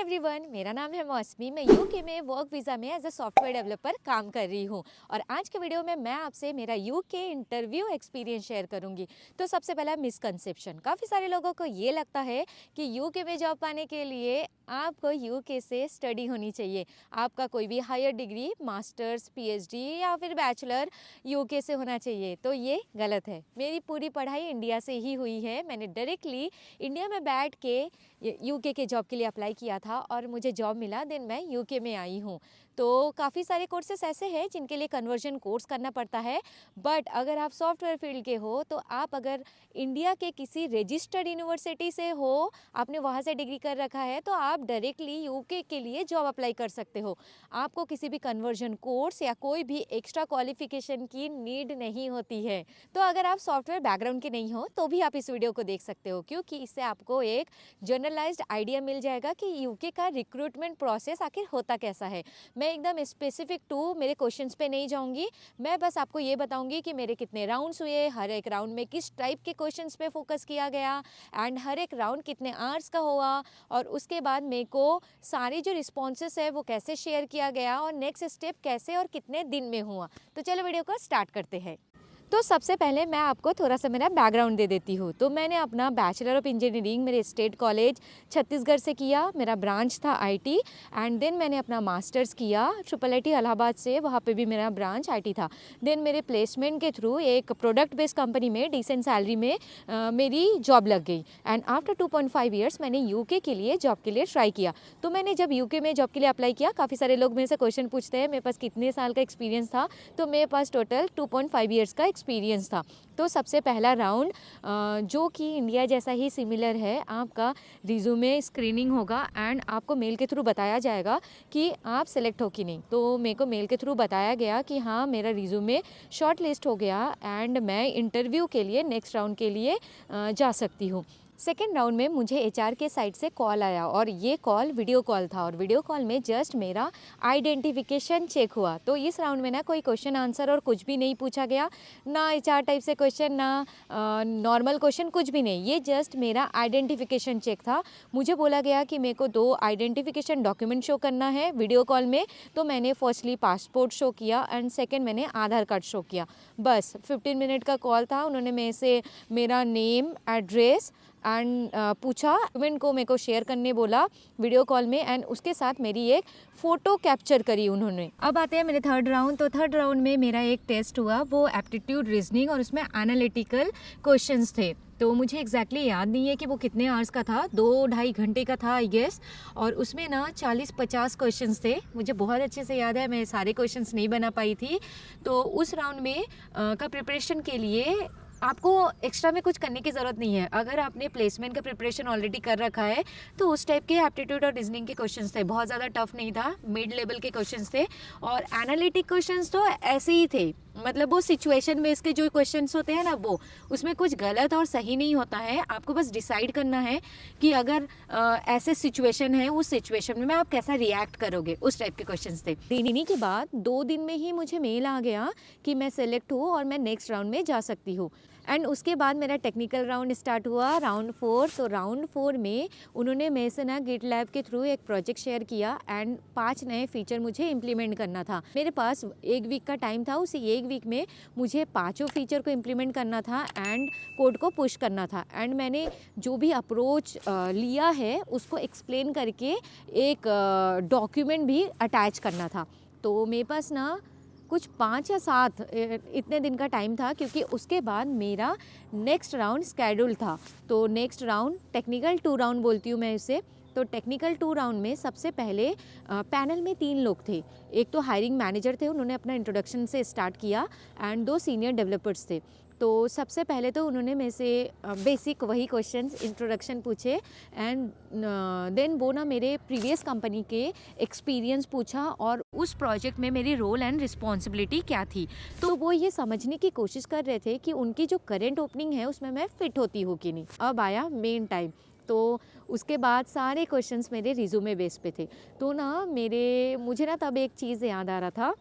Everyone, मेरा नाम है मौसमी। मैं यूके में वर्क वीज़ा में एज अ सॉफ्टवेयर डेवलपर काम कर रही हूँ और आज के वीडियो में मैं आपसे मेरा यूके इंटरव्यू एक्सपीरियंस शेयर करूँगी। तो सबसे पहला मिसकंसेप्शन, काफ़ी सारे लोगों को ये लगता है कि यूके में जॉब पाने के लिए आपको यूके से स्टडी होनी चाहिए। आपका कोई भी हायर डिग्री, मास्टर्स, पीएचडी या फिर बैचलर यूके से होना चाहिए। तो ये गलत है। मेरी पूरी पढ़ाई इंडिया से ही हुई है। मैंने डायरेक्टली इंडिया में बैठ के यूके के जॉब के लिए अप्लाई किया था और मुझे जॉब मिला, देन मैं यूके में आई हूँ। तो काफ़ी सारे कोर्सेस ऐसे हैं जिनके लिए कन्वर्जन कोर्स करना पड़ता है, बट अगर आप सॉफ्टवेयर फील्ड के हो तो आप अगर इंडिया के किसी रजिस्टर्ड यूनिवर्सिटी से हो, आपने वहाँ से डिग्री कर रखा है, तो आप डायरेक्टली यूके के लिए जॉब अप्लाई कर सकते हो। आपको किसी भी कन्वर्जन कोर्स या कोई भी एक्स्ट्रा क्वालिफिकेशन की नीड नहीं होती है। तो अगर आप सॉफ्टवेयर बैकग्राउंड के नहीं हो तो भी आप इस वीडियो को देख सकते हो, क्योंकि इससे आपको एक जनरलाइज्ड आइडिया मिल जाएगा कि यूके का रिक्रूटमेंट प्रोसेस आखिर होता कैसा है। मैं एकदम स्पेसिफिक टू मेरे क्वेश्चंस पे नहीं जाऊंगी, मैं बस आपको ये बताऊंगी कि मेरे कितने राउंड्स हुए, हर एक राउंड में किस टाइप के क्वेश्चंस पे फोकस किया गया एंड हर एक राउंड कितने आवर्स का हुआ, और उसके बाद मेरे को सारे जो रिस्पॉन्सेस है वो कैसे शेयर किया गया और नेक्स्ट स्टेप कैसे और कितने दिन में हुआ। तो चलो वीडियो को स्टार्ट करते हैं। तो सबसे पहले मैं आपको थोड़ा सा मेरा बैकग्राउंड दे देती हूँ। तो मैंने अपना बैचलर ऑफ इंजीनियरिंग मेरे स्टेट कॉलेज छत्तीसगढ़ से किया, मेरा ब्रांच था आईटी, एंड देन मैंने अपना मास्टर्स किया IIIT इलाहाबाद से, वहाँ पे भी मेरा ब्रांच आईटी था। देन मेरे प्लेसमेंट के थ्रू एक प्रोडक्ट बेस्ड कंपनी में डिसेंट सैलरी में मेरी जॉब लग गई एंड आफ्टर 2.5 ईयर्स मैंने यूके के लिए जॉब के लिए ट्राई किया। तो मैंने जब यूके में जॉब के लिए अप्लाई किया, काफ़ी सारे लोग मेरे से क्वेश्चन पूछते हैं मेरे पास कितने साल का एक्सपीरियंस था, तो मेरे पास टोटल 2.5 ईयर्स का एक्सपीरियंस था। तो सबसे पहला राउंड जो कि इंडिया जैसा ही सिमिलर है, आपका रिज्यूमे स्क्रीनिंग होगा एंड आपको मेल के थ्रू बताया जाएगा कि आप सेलेक्ट हो कि नहीं। तो मेरे को मेल के थ्रू बताया गया कि हाँ, मेरा रिज्यूमे शॉर्ट लिस्ट हो गया एंड मैं इंटरव्यू के लिए नेक्स्ट राउंड के लिए जा सकती हूँ। सेकेंड राउंड में मुझे एचआर के साइड से कॉल आया और ये कॉल वीडियो कॉल था और वीडियो कॉल में जस्ट मेरा आइडेंटिफिकेशन चेक हुआ। तो इस राउंड में ना कोई क्वेश्चन आंसर और कुछ भी नहीं पूछा गया, ना एचआर टाइप से क्वेश्चन, ना नॉर्मल क्वेश्चन, कुछ भी नहीं। ये जस्ट मेरा आइडेंटिफिकेशन चेक था। मुझे बोला गया कि मेरे को 2 आइडेंटिफिकेशन डॉक्यूमेंट शो करना है वीडियो कॉल में। तो मैंने फर्स्टली पासपोर्ट शो किया एंड सेकेंड मैंने आधार कार्ड शो किया। बस 15 मिनट का कॉल था। उन्होंने मेरे से मेरा नेम, एड्रेस एंड पूछा, डॉक्यूमेंट को मेरे को शेयर करने बोला वीडियो कॉल में एंड उसके साथ मेरी एक फ़ोटो कैप्चर करी उन्होंने। अब आते हैं मेरे थर्ड राउंड। तो थर्ड राउंड में मेरा एक टेस्ट हुआ, वो एप्टीट्यूड रीजनिंग और उसमें एनालिटिकल क्वेश्चंस थे। तो मुझे एग्जैक्टली याद नहीं है कि वो कितने आवर्स का था, 2-2.5 घंटे का था आई गेस, और उसमें ना 40-50 क्वेश्चंस थे। मुझे बहुत अच्छे से याद है, मैं सारे क्वेश्चंस नहीं बना पाई थी। तो उस राउंड में का प्रिपरेशन के लिए आपको एक्स्ट्रा में कुछ करने की ज़रूरत नहीं है। अगर आपने प्लेसमेंट का प्रिपरेशन ऑलरेडी कर रखा है तो उस टाइप के एप्टीट्यूड और रीजनिंग के क्वेश्चंस थे, बहुत ज़्यादा टफ नहीं था, मिड लेवल के क्वेश्चंस थे। और एनालिटिक क्वेश्चंस तो ऐसे ही थे, मतलब वो सिचुएशन में इसके जो क्वेश्चंस होते हैं ना, वो उसमें कुछ गलत और सही नहीं होता है। आपको बस डिसाइड करना है कि अगर ऐसे सिचुएशन है, उस सिचुएशन में आप कैसा रिएक्ट करोगे, उस टाइप के क्वेश्चंस थे। इन्हीं के बाद 2 दिन में ही मुझे मेल आ गया कि मैं सेलेक्ट हूँ और मैं नेक्स्ट राउंड में जा सकती हूँ। एंड उसके बाद मेरा टेक्निकल राउंड स्टार्ट हुआ, राउंड 4। तो राउंड 4 में उन्होंने मेरे से ना गिटलैब के थ्रू एक प्रोजेक्ट शेयर किया एंड 5 नए फीचर मुझे इम्प्लीमेंट करना था। मेरे पास 1 वीक का टाइम था, उसी 1 वीक में मुझे 5 फीचर को इम्प्लीमेंट करना था एंड कोड को पुश करना था। एंड मैंने जो भी अप्रोच लिया है उसको एक्सप्लेन करके एक डॉक्यूमेंट भी अटैच करना था। तो मेरे पास ना कुछ 5 या 7 इतने दिन का टाइम था, क्योंकि उसके बाद मेरा नेक्स्ट राउंड स्केड्यूल था। तो नेक्स्ट राउंड टेक्निकल 2 राउंड बोलती हूँ मैं इसे। तो टेक्निकल 2 राउंड में सबसे पहले पैनल में 3 लोग थे। एक तो हायरिंग मैनेजर थे, उन्होंने अपना इंट्रोडक्शन से स्टार्ट किया एंड 2 सीनियर डेवलपर्स थे। तो सबसे पहले तो उन्होंने मेरे से बेसिक वही क्वेश्चंस इंट्रोडक्शन पूछे एंड देन वो ना मेरे प्रीवियस कंपनी के एक्सपीरियंस पूछा और उस प्रोजेक्ट में मेरी रोल एंड रिस्पॉन्सिबिलिटी क्या थी। तो वो ये समझने की कोशिश कर रहे थे कि उनकी जो करंट ओपनिंग है उसमें मैं फिट होती हूँ कि नहीं। अब आया मेन टाइम। तो उसके बाद सारे क्वेश्चंस मेरे रिज्यूमे बेस पे थे। तो ना मुझे ना तब एक चीज़ याद आ रहा था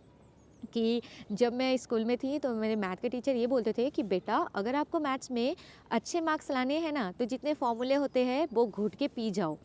कि जब मैं स्कूल में थी तो मेरे मैथ के टीचर ये बोलते थे कि बेटा, अगर आपको मैथ्स में अच्छे मार्क्स लाने हैं ना, तो जितने फॉर्मूले होते हैं वो घुट के पी जाओ।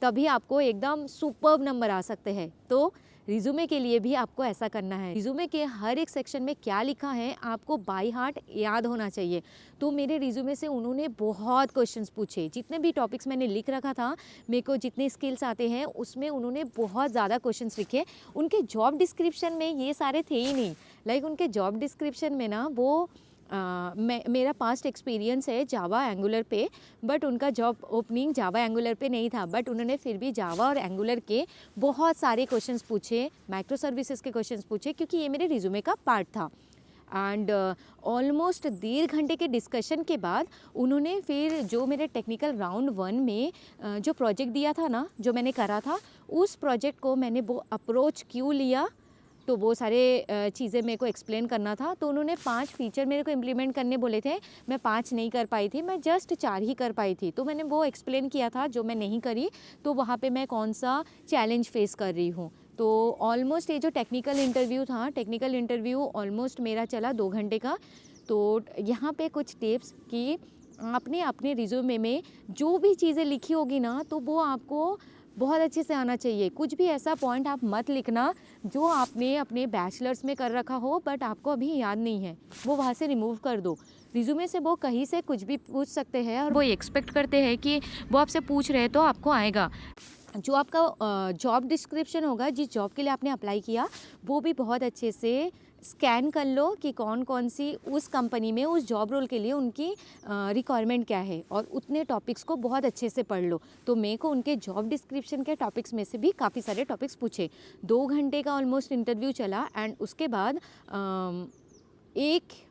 तभी आपको एकदम सुपर्ब नंबर आ सकते हैं। तो रिज्यूमे के लिए भी आपको ऐसा करना है। रिज्यूमे के हर एक सेक्शन में क्या लिखा है आपको बाय हार्ट याद होना चाहिए। तो मेरे रिज्यूमे से उन्होंने बहुत क्वेश्चंस पूछे, जितने भी टॉपिक्स मैंने लिख रखा था, मेरे को जितने स्किल्स आते हैं उसमें उन्होंने बहुत ज़्यादा क्वेश्चंस लिखे। उनके जॉब डिस्क्रिप्शन में ये सारे थे ही नहीं। लाइक उनके जॉब डिस्क्रिप्शन में ना वो मेरा पास्ट एक्सपीरियंस है जावा एंगुलर पे, बट उनका जॉब ओपनिंग जावा एंगुलर पे नहीं था, बट उन्होंने फिर भी जावा और एंगुलर के बहुत सारे क्वेश्चंस पूछे, माइक्रो सर्विसेज के क्वेश्चंस पूछे, क्योंकि ये मेरे रिज्यूमे का पार्ट था। एंड ऑलमोस्ट 1.5 घंटे के डिस्कशन के बाद उन्होंने फिर जो मेरे टेक्निकल राउंड 1 में जो प्रोजेक्ट दिया था ना, जो मैंने करा था, उस प्रोजेक्ट को मैंने वो अप्रोच क्यों लिया, तो वो सारे चीज़ें मेरे को एक्सप्लेन करना था। तो उन्होंने 5 फीचर मेरे को इम्प्लीमेंट करने बोले थे, मैं 5 नहीं कर पाई थी, मैं जस्ट 4 ही कर पाई थी। तो मैंने वो एक्सप्लेन किया था जो मैं नहीं करी, तो वहाँ पे मैं कौन सा चैलेंज फेस कर रही हूँ। तो ऑलमोस्ट ये जो टेक्निकल इंटरव्यू था, टेक्निकल इंटरव्यू ऑलमोस्ट मेरा चला 2 घंटे का। तो यहाँ पे कुछ टिप्स कि आपने अपने रिज्यूमे में जो भी चीज़ें लिखी होगी ना, तो वो आपको बहुत अच्छे से आना चाहिए। कुछ भी ऐसा पॉइंट आप मत लिखना जो आपने अपने बैचलर्स में कर रखा हो बट आपको अभी याद नहीं है, वो वहाँ से रिमूव कर दो। रिज्यूमे से वो कहीं से कुछ भी पूछ सकते हैं और वो एक्सपेक्ट करते हैं कि वो आपसे पूछ रहे हैं तो आपको आएगा। जो आपका जॉब डिस्क्रिप्शन होगा, जिस जॉब के लिए आपने अप्लाई किया, वो भी बहुत अच्छे से स्कैन कर लो कि कौन कौन सी उस कंपनी में उस जॉब रोल के लिए उनकी रिक्वायरमेंट क्या है, और उतने टॉपिक्स को बहुत अच्छे से पढ़ लो। तो मेरे को उनके जॉब डिस्क्रिप्शन के टॉपिक्स में से भी काफ़ी सारे टॉपिक्स पूछे। 2 घंटे का ऑलमोस्ट इंटरव्यू चला एंड उसके बाद एक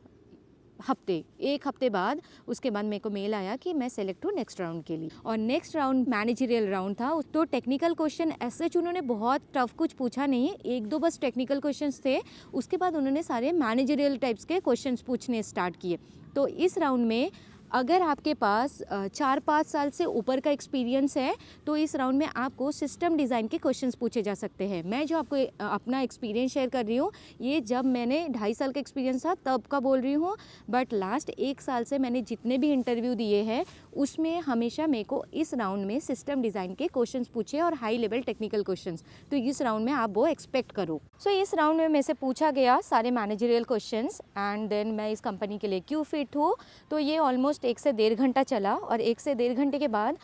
हफ्ते बाद उसके बाद मेरे को मेल आया कि मैं सेलेक्ट हूँ नेक्स्ट राउंड के लिए। और नेक्स्ट राउंड मैनेजरियल राउंड था। तो टेक्निकल क्वेश्चन ऐसे उन्होंने बहुत टफ कुछ पूछा नहीं, 1-2 बस टेक्निकल क्वेश्चंस थे। उसके बाद उन्होंने सारे मैनेजरियल टाइप्स के क्वेश्चंस पूछने स्टार्ट किए। तो इस राउंड में अगर आपके पास 4-5 साल से ऊपर का एक्सपीरियंस है तो इस राउंड में आपको सिस्टम डिज़ाइन के क्वेश्चंस पूछे जा सकते हैं। मैं जो आपको अपना एक्सपीरियंस शेयर कर रही हूँ, ये जब मैंने 2.5 साल का एक्सपीरियंस था तब का बोल रही हूँ, बट लास्ट 1 साल से मैंने जितने भी इंटरव्यू दिए हैं उसमें हमेशा मेरे को इस राउंड में सिस्टम डिज़ाइन के क्वेश्चंस पूछे और हाई लेवल टेक्निकल क्वेश्चंस। तो इस राउंड में आप वो एक्सपेक्ट करो। सो इस राउंड में मेरे से पूछा गया सारे मैनेजरियल क्वेश्चंस एंड देन मैं इस कंपनी के लिए क्यों फिट हूँ। तो ये ऑलमोस्ट 1 से 1.5 घंटा चला और 1 से 1.5 घंटे के बाद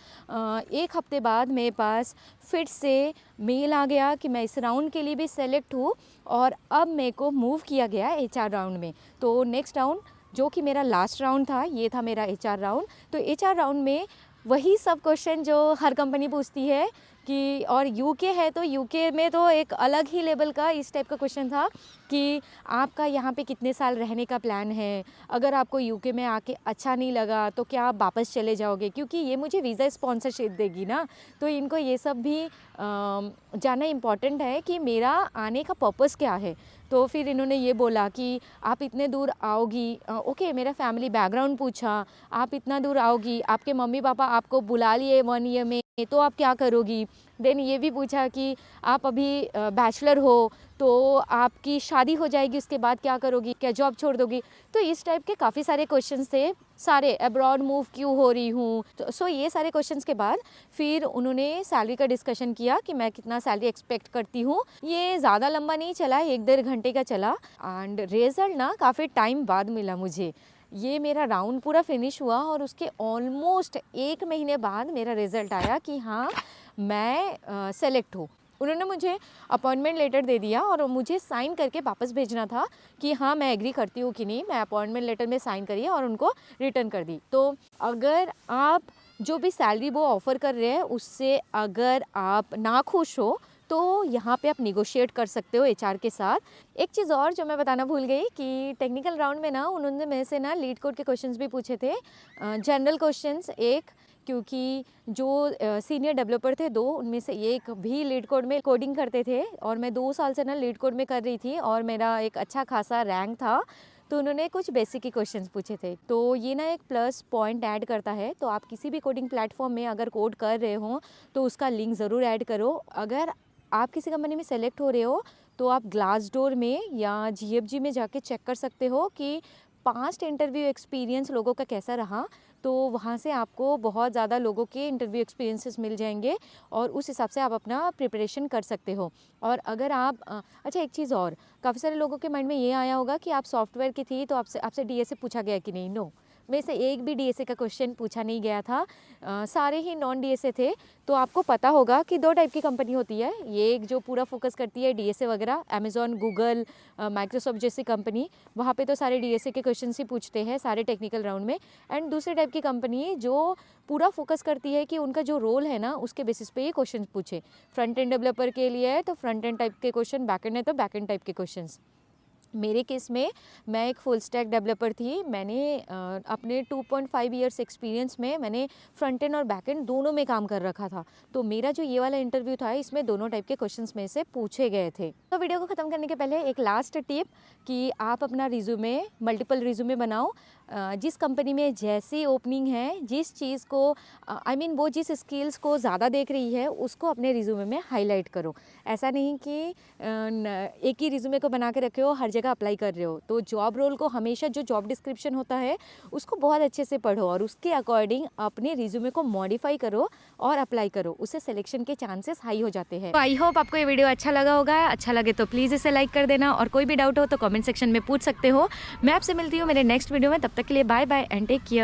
1 हफ्ते बाद मेरे पास फिर से मेल आ गया कि मैं इस राउंड के लिए भी सेलेक्ट हूँ और अब मेरे को मूव किया गया HR राउंड में। तो नेक्स्ट राउंड जो कि मेरा लास्ट राउंड था, ये था मेरा HR राउंड। तो HR राउंड में वही सब क्वेश्चन जो हर कंपनी पूछती है कि, और यूके है तो यूके में तो एक अलग ही लेवल का इस टाइप का क्वेश्चन था कि आपका यहाँ पे कितने साल रहने का प्लान है, अगर आपको यूके में आके अच्छा नहीं लगा तो क्या आप वापस चले जाओगे, क्योंकि ये मुझे वीज़ा स्पॉन्सरशिप देगी ना। तो इनको ये सब भी जानना इम्पॉर्टेंट है कि मेरा आने का पर्पस क्या है। तो फिर इन्होंने ये बोला कि आप इतने दूर आओगी, ओके मेरा फैमिली बैकग्राउंड पूछा, आप इतना दूर आओगी, आपके मम्मी पापा आपको बुला लिए 1 ईयर में तो आप क्या करोगी। देन ये भी पूछा कि आप अभी बैचलर हो तो आपकी शादी हो जाएगी, उसके बाद क्या करोगी, क्या जॉब छोड़ दोगी। तो इस टाइप के काफ़ी सारे क्वेश्चंस थे। सारे अब्रॉड मूव क्यों हो रही हूँ, तो सो ये सारे क्वेश्चंस के बाद फिर उन्होंने सैलरी का डिस्कशन किया कि मैं कितना सैलरी एक्सपेक्ट करती हूँ। ये ज़्यादा लंबा नहीं चला, 1-1.5 घंटे का चला एंड रिजल्ट ना काफ़ी टाइम बाद मिला मुझे। ये मेरा राउंड पूरा फिनिश हुआ और उसके ऑलमोस्ट 1 महीने बाद मेरा रिज़ल्ट आया कि हाँ मैं सेलेक्ट हूँ। उन्होंने मुझे अपॉइंटमेंट लेटर दे दिया और मुझे साइन करके वापस भेजना था कि हाँ मैं एग्री करती हूँ कि नहीं। मैं अपॉइंटमेंट लेटर में साइन करी और उनको रिटर्न कर दी। तो अगर आप जो भी सैलरी वो ऑफ़र कर रहे हैं उससे अगर आप नाखुश हो तो यहाँ पे आप निगोशिएट कर सकते हो HR के साथ। एक चीज़ और जो मैं बताना भूल गई कि टेक्निकल राउंड में ना उन्होंने मेरे से ना लीड कोड के क्वेश्चंस भी पूछे थे, जनरल क्वेश्चंस एक, क्योंकि जो सीनियर डेवलपर थे 2 उनमें से एक भी लीड कोड में कोडिंग करते थे और मैं 2 साल से ना लीड कोड में कर रही थी और मेरा एक अच्छा खासा रैंक था। तो उन्होंने कुछ बेसिक ही क्वेश्चंस पूछे थे। तो ये ना एक प्लस पॉइंट ऐड करता है। तो आप किसी भी कोडिंग प्लेटफॉर्म में अगर कोड कर रहे हो तो उसका लिंक ज़रूर ऐड करो। अगर आप किसी कंपनी में सेलेक्ट हो रहे हो तो आप ग्लासडोर में या GFG में जाके चेक कर सकते हो कि पास्ट इंटरव्यू एक्सपीरियंस लोगों का कैसा रहा। तो वहाँ से आपको बहुत ज़्यादा लोगों के इंटरव्यू एक्सपीरियंसेस मिल जाएंगे और उस हिसाब से आप अपना प्रिपरेशन कर सकते हो। और अगर आप अच्छा एक चीज़ और, काफ़ी सारे लोगों के माइंड में ये आया होगा कि आप सॉफ्टवेयर की थी तो आपसे आपसे डीएसए पूछा गया कि नहीं। नो, में से एक भी डीएसए का क्वेश्चन पूछा नहीं गया था, सारे ही नॉन डीएसए थे। तो आपको पता होगा कि दो टाइप की कंपनी होती है, ये एक जो पूरा फोकस करती है डीएसए वगैरह, अमेजॉन, गूगल, माइक्रोसॉफ्ट जैसी कंपनी, वहाँ पे तो सारे डीएसए के क्वेश्चन ही पूछते हैं सारे टेक्निकल राउंड में। एंड दूसरे टाइप की कंपनी जो पूरा फोकस करती है कि उनका जो रोल है ना उसके बेसिस पे ये क्वेश्चन पूछे। फ्रंट एंड डेवलपर के लिए है तो फ्रंट एंड टाइप के क्वेश्चन, बैक एंड है तो बैक एंड टाइप के क्वेश्चन। मेरे केस में मैं एक फुल स्टैक डेवलपर थी। मैंने अपने 2.5 ईयर्स एक्सपीरियंस में मैंने फ्रंट एंड और बैक एंड दोनों में काम कर रखा था। तो मेरा जो ये वाला इंटरव्यू था इसमें दोनों टाइप के क्वेश्चंस में से पूछे गए थे। तो वीडियो को ख़त्म करने के पहले एक लास्ट टिप कि आप अपना रिज्यूमे, मल्टीपल रिज्यूमे बनाओ। जिस कंपनी में जैसी ओपनिंग है, जिस चीज़ को वो जिस स्किल्स को ज़्यादा देख रही है उसको अपने रिज्यूमे में हाईलाइट करो। ऐसा नहीं कि एक ही रिज्यूमे को बना के रखे हो, हर जगह अप्लाई कर रहे हो। तो जॉब रोल को हमेशा जो जॉब डिस्क्रिप्शन होता है उसको बहुत अच्छे से पढ़ो और उसके अकॉर्डिंग अपने रिज्यूमे को मॉडिफाई करो और अप्लाई करो, उससे सिलेक्शन के चांसेस हाई हो जाते हैं। तो आई होप आपको ये वीडियो अच्छा लगा होगा। अच्छा लगे तो प्लीज़ इसे लाइक कर देना और कोई भी डाउट हो तो कमेंट सेक्शन में पूछ सकते हो। मैं आपसे मिलती हूँ मेरे नेक्स्ट वीडियो में, तब तक के लिए bye bye and take care.